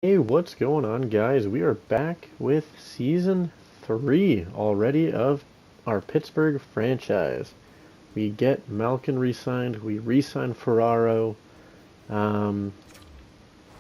Hey, what's going on, guys? We are back with season 3 already of our Pittsburgh franchise. We get Malkin re-signed, we re-signed Ferraro, um,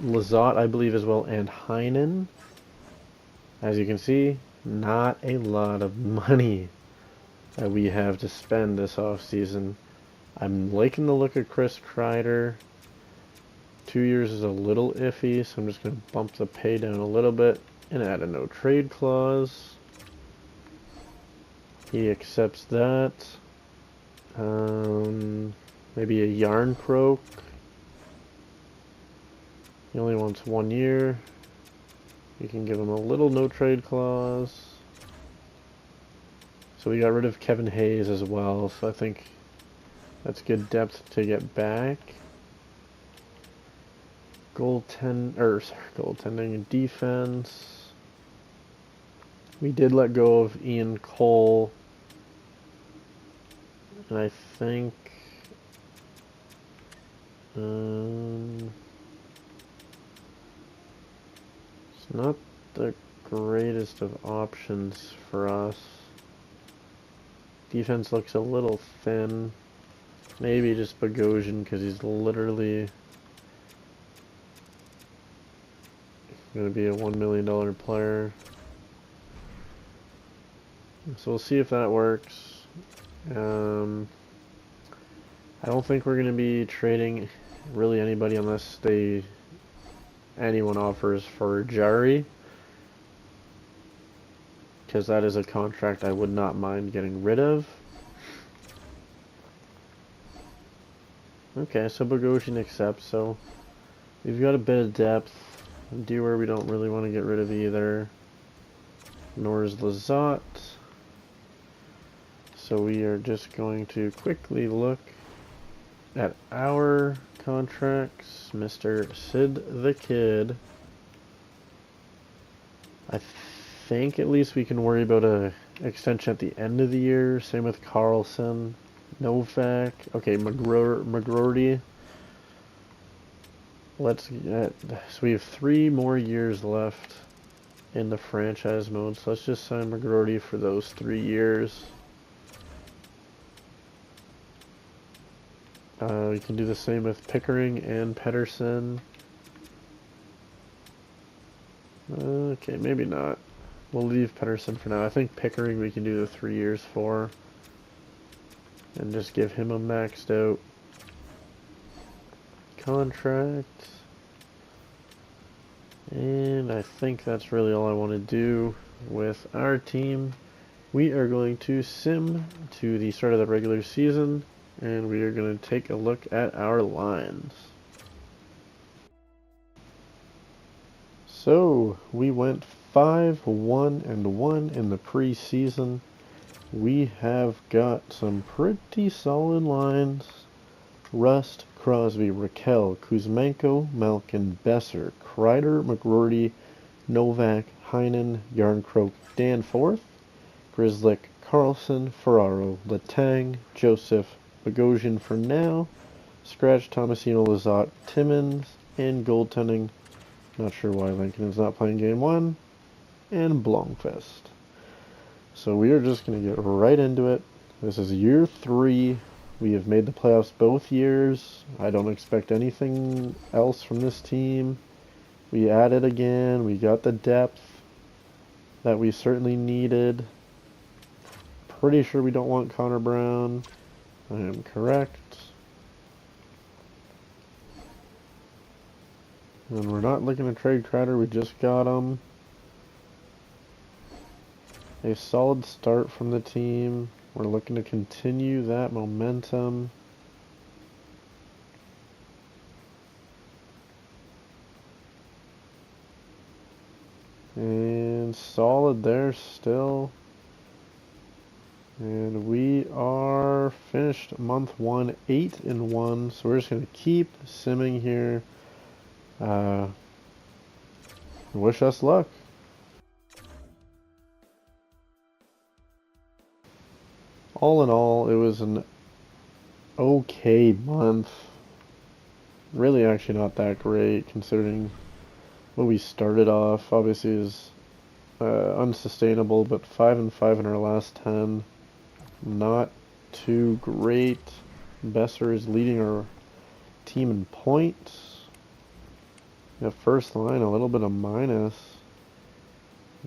Lizotte, I believe, as well, and Heinen. As you can see, not a lot of money that we have to spend this offseason. I'm liking the look of Chris Kreider. 2 years is a little iffy, so I'm just going to bump the pay down a little bit and add a no trade clause. He accepts that. Maybe a yarn croak. He only wants 1 year. We can give him a little no trade clause. So we got rid of Kevin Hayes as well, so I think that's good depth to get back. Goaltending and defense. We did let go of Ian Cole. And I think it's not the greatest of options for us. Defense looks a little thin. Maybe just Bogosian because he's literally going to be a $1 million player. So we'll see if that works. I don't think we're going to be trading really anybody unless anyone offers for Jari, because that is a contract I would not mind getting rid of. Okay, so Bogosian accepts, so we've got a bit of depth. Dewar we don't really want to get rid of either, nor is Lizotte. So we are just going to quickly look at our contracts. Mr. Sid the Kid. I think at least we can worry about a extension at the end of the year. Same with Carlson, Novak. Okay, McGroarty. So we have 3 more years left in the franchise mode. So let's just sign McGroarty for those 3 years. We can do the same with Pickering and Pedersen. Okay, maybe not. We'll leave Pedersen for now. I think Pickering we can do the 3 years for. And just give him a maxed out contract. And I think that's really all I want to do with our team. We are going to sim to the start of the regular season, and we are going to take a look at our lines. So we went 5-1-1 in the preseason. We have got some pretty solid lines. Rust, Crosby, Raquel, Kuzmenko, Malkin, Besser, Kreider, McGroarty, Novak, Heinen, Yarncroke, Danforth, Grzelcyk, Carlson, Ferraro, Letang, Joseph, Bogosian for now, Scratch, Tomasino, Lizotte, Timmins, and goaltending. Not sure why Lincoln is not playing game 1, and Blomqvist. So we are just going to get right into it. This is year 3. We have made the playoffs both years. I don't expect anything else from this team. We added again. We got the depth that we certainly needed. Pretty sure we don't want Connor Brown. I am correct. And we're not looking to trade Kreider. We just got him. A solid start from the team. We're looking to continue that momentum. And solid there still. And we are finished month 1, 8-1. So we're just going to keep simming here. Wish us luck. All in all, it was an okay month. Really actually not that great considering what we started off obviously is unsustainable, but 5-5 in our last 10. Not too great. Besser is leading our team in points. Yeah, first line, a little bit of minus.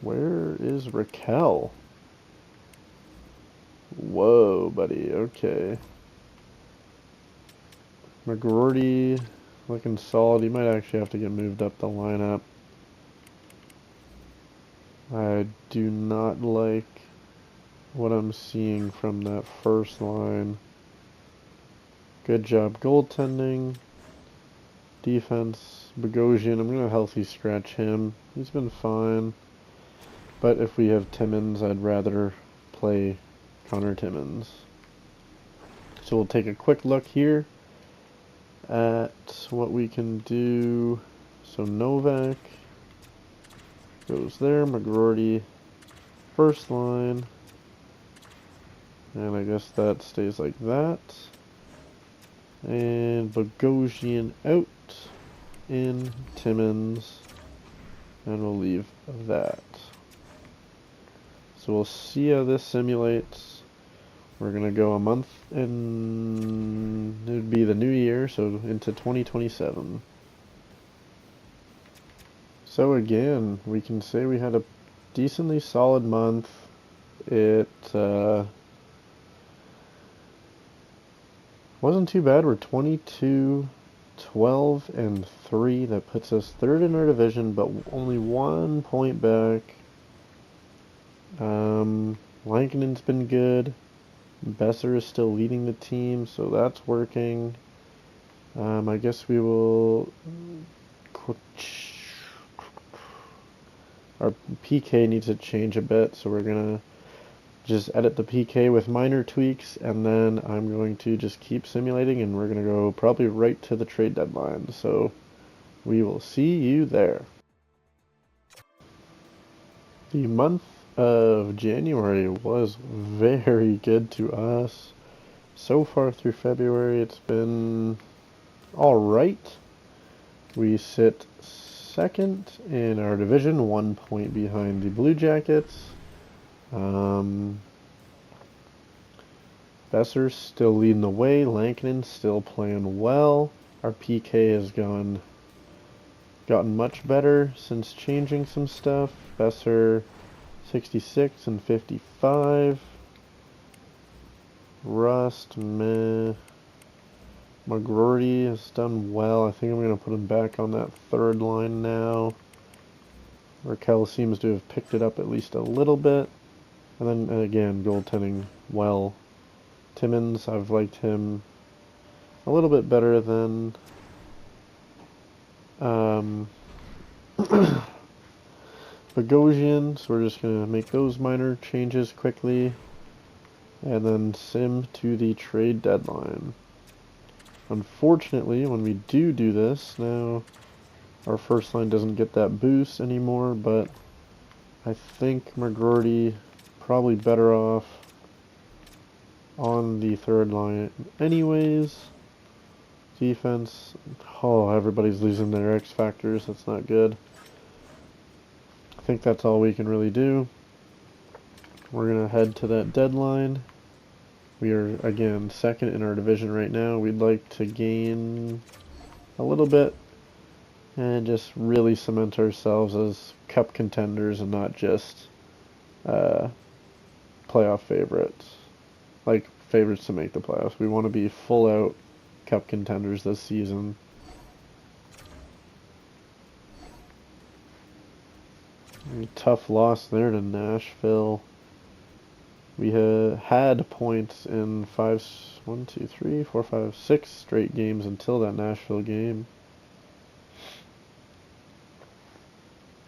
Where is Raquel? Whoa, buddy, okay. McGroarty looking solid. He might actually have to get moved up the lineup. I do not like what I'm seeing from that first line. Good job goaltending. Defense, Bogosian, I'm going to healthy scratch him. He's been fine. But if we have Timmins, I'd rather play Connor Timmins. So we'll take a quick look here at what we can do. So Novak goes there, McGroarty first line, and I guess that stays like that. And Bogosian out in Timmins, and we'll leave that. So we'll see how this simulates. We're gonna go a month, and it would be the new year, so into 2027. So again, we can say we had a decently solid month. It wasn't too bad. We're 22, 12, and 3. That puts us third in our division, but only 1 point back. Lankinen's been good. Besser is still leading the team, so that's working. I guess we will... Our PK needs to change a bit, so we're gonna just edit the PK with minor tweaks, and then I'm going to just keep simulating, and we're gonna go probably right to the trade deadline. So we will see you there. The month of January was very good to us. So far through February, it's been alright. We sit second in our division, 1 point behind the Blue Jackets. Besser's still leading the way. Lankinen's still playing well. Our PK has gotten much better since changing some stuff. Besser 66 and 55. Rust, meh. McGroarty has done well. I think I'm going to put him back on that third line now. Raquel seems to have picked it up at least a little bit. And then again, goaltending well. Timmins, I've liked him a little bit better than Bogosian, so we're just going to make those minor changes quickly and then sim to the trade deadline. Unfortunately, when we do this, now our first line doesn't get that boost anymore, but I think McGroarty probably better off on the third line anyways. Defense, oh, everybody's losing their X factors, that's not good. I think that's all we can really do. We're going to head to that deadline. We are, again, second in our division right now. We'd like to gain a little bit and just really cement ourselves as cup contenders and not just playoff favorites. Like, favorites to make the playoffs. We want to be full out cup contenders this season. Tough loss there to Nashville. We had points in 6 straight games until that Nashville game.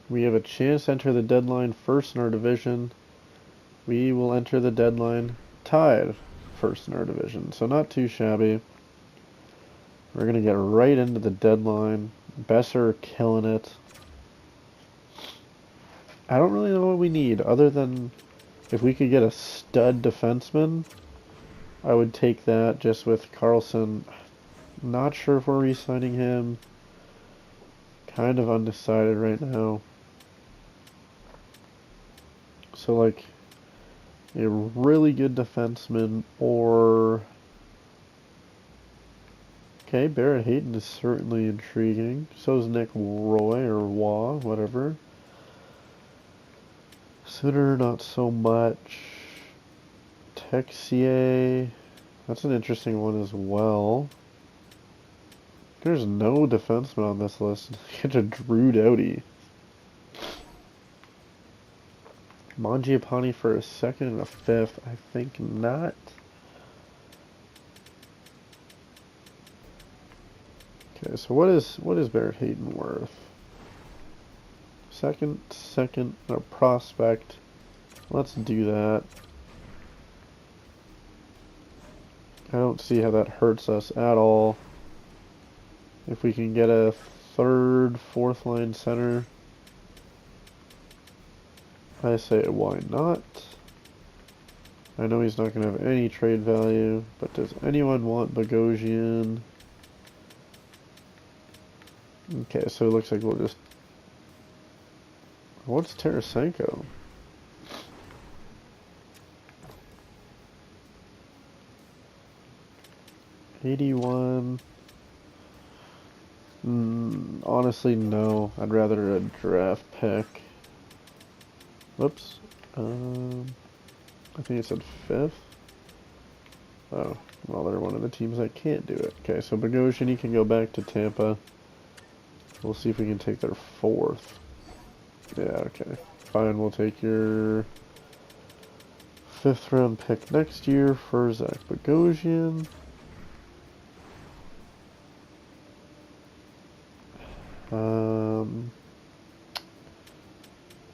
We have a chance to enter the deadline first in our division. We will enter the deadline tied first in our division, so not too shabby. We're going to get right into the deadline. Besser killing it. I don't really know what we need, other than if we could get a stud defenseman, I would take that. Just with Carlson, not sure if we're re-signing him. Kind of undecided right now. So like a really good defenseman or... Okay, Barrett Hayton is certainly intriguing. So is Nick Roy or Waugh, whatever. Sutter, not so much. Texier, that's an interesting one as well. There's no defenseman on this list. Get a Drew Doughty. Mangiapane for a second and a fifth. I think not. Okay, so what is Barrett Hayton worth? Second, a prospect. Let's do that. I don't see how that hurts us at all. If we can get a third, fourth line center, I say why not? I know he's not going to have any trade value, but does anyone want Bogosian? Okay, so it looks like we'll just... What's Tarasenko? $81. Honestly, no. I'd rather a draft pick. Whoops. I think it said fifth. Oh, well, they're one of the teams that can't do it. Okay, so Bogosian, he can go back to Tampa. We'll see if we can take their fourth. Yeah, okay. Fine, we'll take your fifth round pick next year for Zach Bogosian.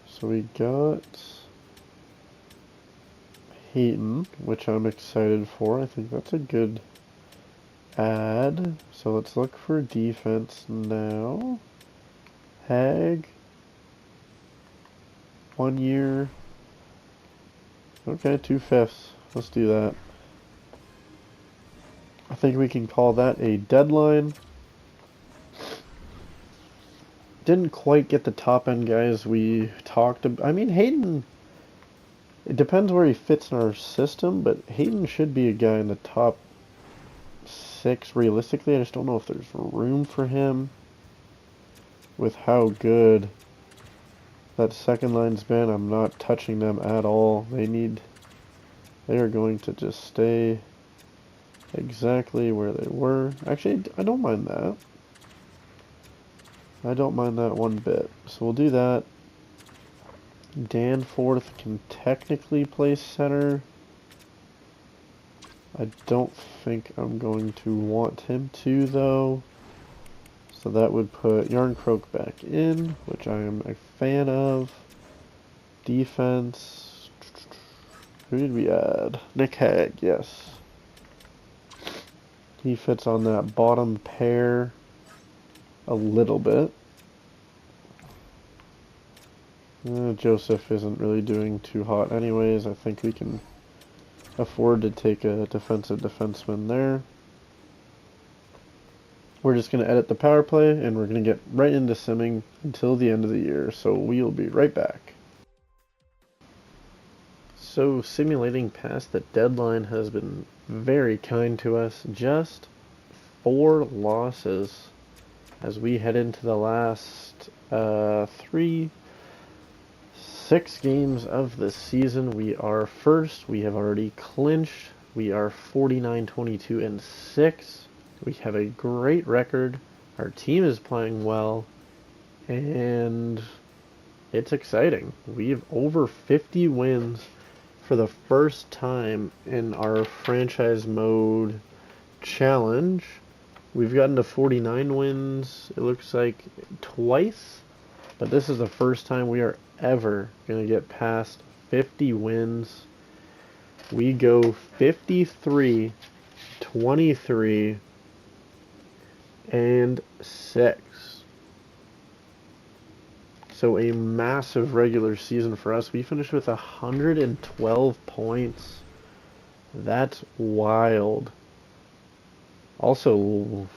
So we got Hayton, which I'm excited for. I think that's a good add. So let's look for defense now. Hag. 1 year. Okay, 2/5. Let's do that. I think we can call that a deadline. Didn't quite get the top end guys we talked about. I mean, Hayton, it depends where he fits in our system, but Hayton should be a guy in the top 6 realistically. I just don't know if there's room for him with how good that second line's been. I'm not touching them at all. They are going to just stay exactly where they were. Actually, I don't mind that. I don't mind that one bit. So we'll do that. Danforth can technically play center. I don't think I'm going to want him to, though. So that would put Yarncroke back in, which I am a fan of. Defense. Who did we add? Nick Hag, yes. He fits on that bottom pair a little bit. Joseph isn't really doing too hot anyways. I think we can afford to take a defensive defenseman there. We're just going to edit the power play and we're going to get right into simming until the end of the year. So we'll be right back. So simulating past the deadline has been very kind to us. Just 4 losses as we head into the last 6 games of the season. We are first. We have already clinched. We are 49-22-6. We have a great record. Our team is playing well, and it's exciting. We have over 50 wins for the first time in our franchise mode challenge. We've gotten to 49 wins, it looks like, twice, but this is the first time we are ever going to get past 50 wins. We go 53, 23, and 6. So a massive regular season for us. We finished with 112 points. That's wild. Also,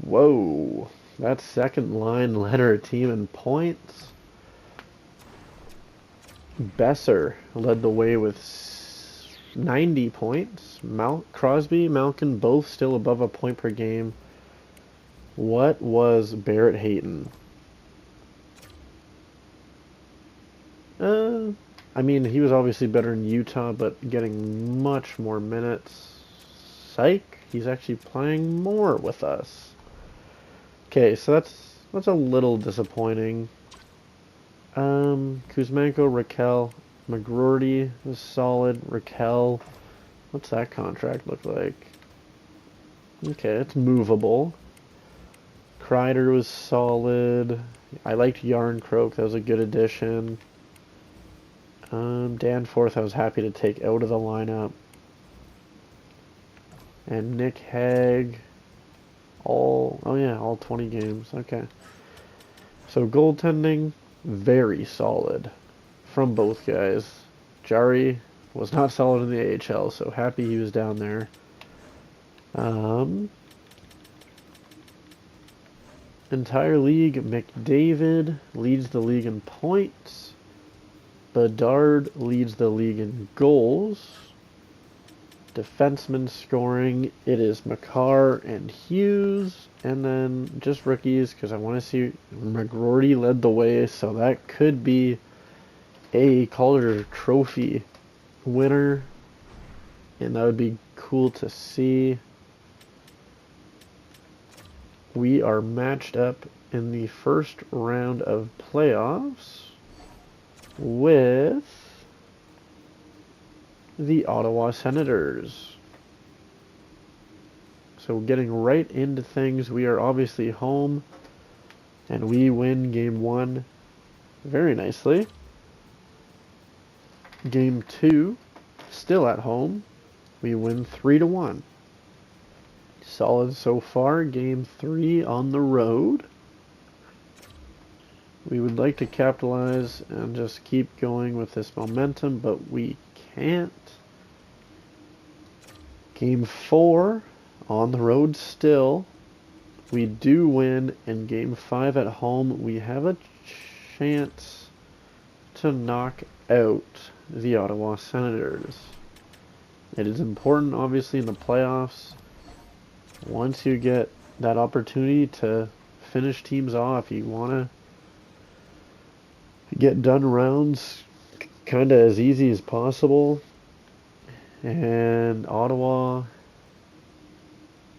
whoa. That second line led our team in points. Besser led the way with 90 points. Crosby, Malkin both still above a point per game. What was Barrett Hayton? I mean, he was obviously better in Utah, but getting much more minutes. Psych, he's actually playing more with us. Okay, so that's a little disappointing. Kuzmenko, Raquel, McGroarty was solid. Raquel, what's that contract look like? Okay, it's movable. Kreider was solid. I liked Yarncroke, that was a good addition. Danforth, I was happy to take out of the lineup. And Nick Hague, all 20 games. Okay. So goaltending, very solid from both guys. Jari was not solid in the AHL, so happy he was down there. Entire league, McDavid leads the league in points. Bedard leads the league in goals. Defenseman scoring, it is Makar and Hughes. And then just rookies, because I want to see McGroarty led the way, so that could be a Calder Trophy winner. And that would be cool to see. We are matched up in the first round of playoffs with the Ottawa Senators. So getting right into things, we are obviously home, and we win game 1 very nicely. Game 2, still at home, we win 3-1. Solid so far. Game 3 on the road. We would like to capitalize and just keep going with this momentum, but we can't. Game 4 on the road still. We do win, and game 5 at home, we have a chance to knock out the Ottawa Senators. It is important, obviously, in the playoffs. Once you get that opportunity to finish teams off, you want to get done rounds kind of as easy as possible. And Ottawa,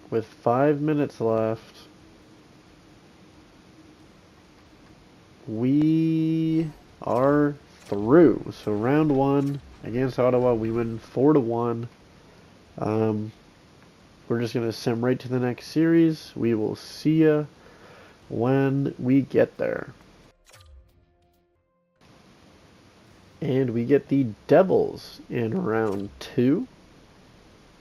with 5 minutes left, we are through. So round 1 against Ottawa, we win 4-1. We're just going to sim right to the next series. We will see ya when we get there. And we get the Devils in round 2.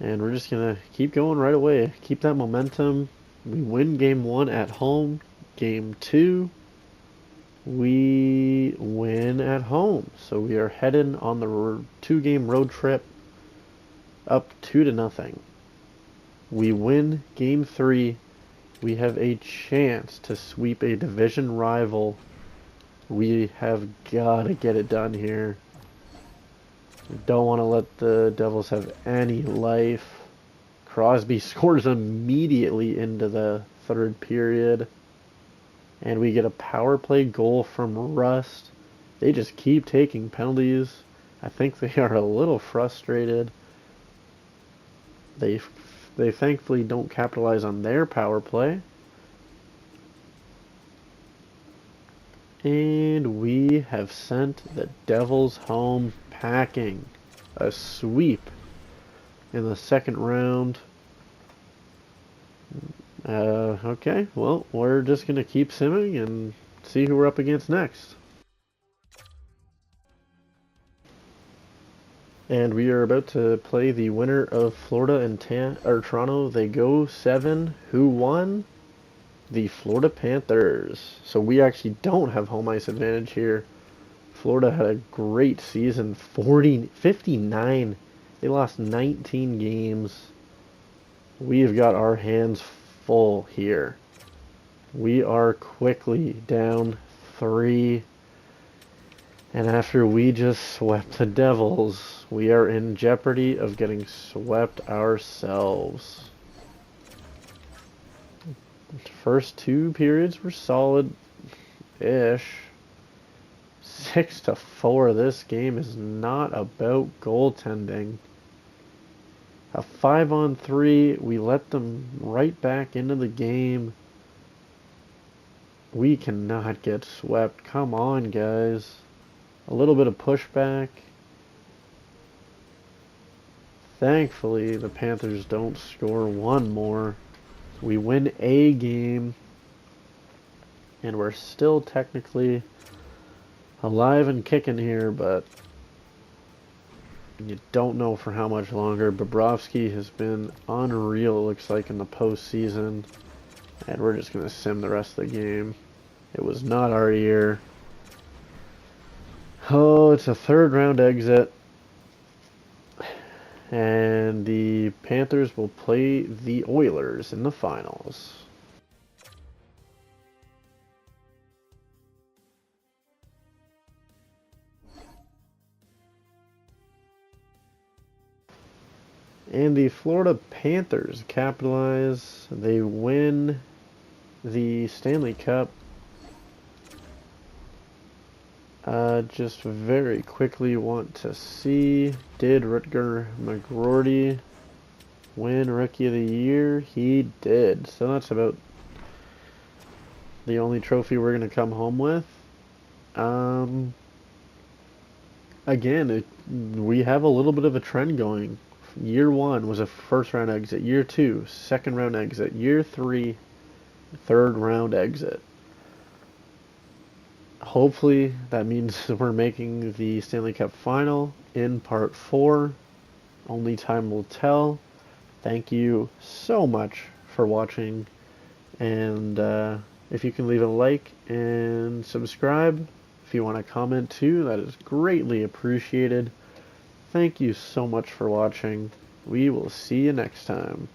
And we're just going to keep going right away. Keep that momentum. We win game 1 at home. Game 2, we win at home. So we are heading on the 2-game road trip up 2-0. We win game 3. We have a chance to sweep a division rival. We have got to get it done here. We don't want to let the Devils have any life. Crosby scores immediately into the 3rd period. And we get a power play goal from Rust. They just keep taking penalties. I think they are a little frustrated. They thankfully don't capitalize on their power play. And we have sent the Devils home packing. A sweep in the 2nd round. Okay, well, we're just going to keep simming and see who we're up against next. And we are about to play the winner of Florida and Toronto. They go 7. Who won? The Florida Panthers. So we actually don't have home ice advantage here. Florida had a great season. 59. They lost 19 games. We've got our hands full here. We are quickly down 3. And after we just swept the Devils, we are in jeopardy of getting swept ourselves. The first 2 periods were solid-ish. 6-4. This game is not about goaltending. A 5-on-3, we let them right back into the game. We cannot get swept. Come on, guys. A little bit of pushback. Thankfully, the Panthers don't score 1 more. We win a game, and we're still technically alive and kicking here, but you don't know for how much longer. Bobrovsky has been unreal, it looks like, in the postseason, and we're just going to sim the rest of the game. It was not our year. Oh, it's a 3rd round exit. And the Panthers will play the Oilers in the finals. And the Florida Panthers capitalize. They win the Stanley Cup. Just very quickly want to see, did Rutger McGroarty win Rookie of the Year? He did. So that's about the only trophy we're going to come home with. Again, we have a little bit of a trend going. Year 1 was a 1st round exit. Year 2, 2nd round exit. Year 3, 3rd round exit. Hopefully that means we're making the Stanley Cup final in part 4. Only time will tell. Thank you so much for watching, and if you can leave a like and subscribe, if you want to comment too, that is greatly appreciated. Thank you so much for watching. We will see you next time.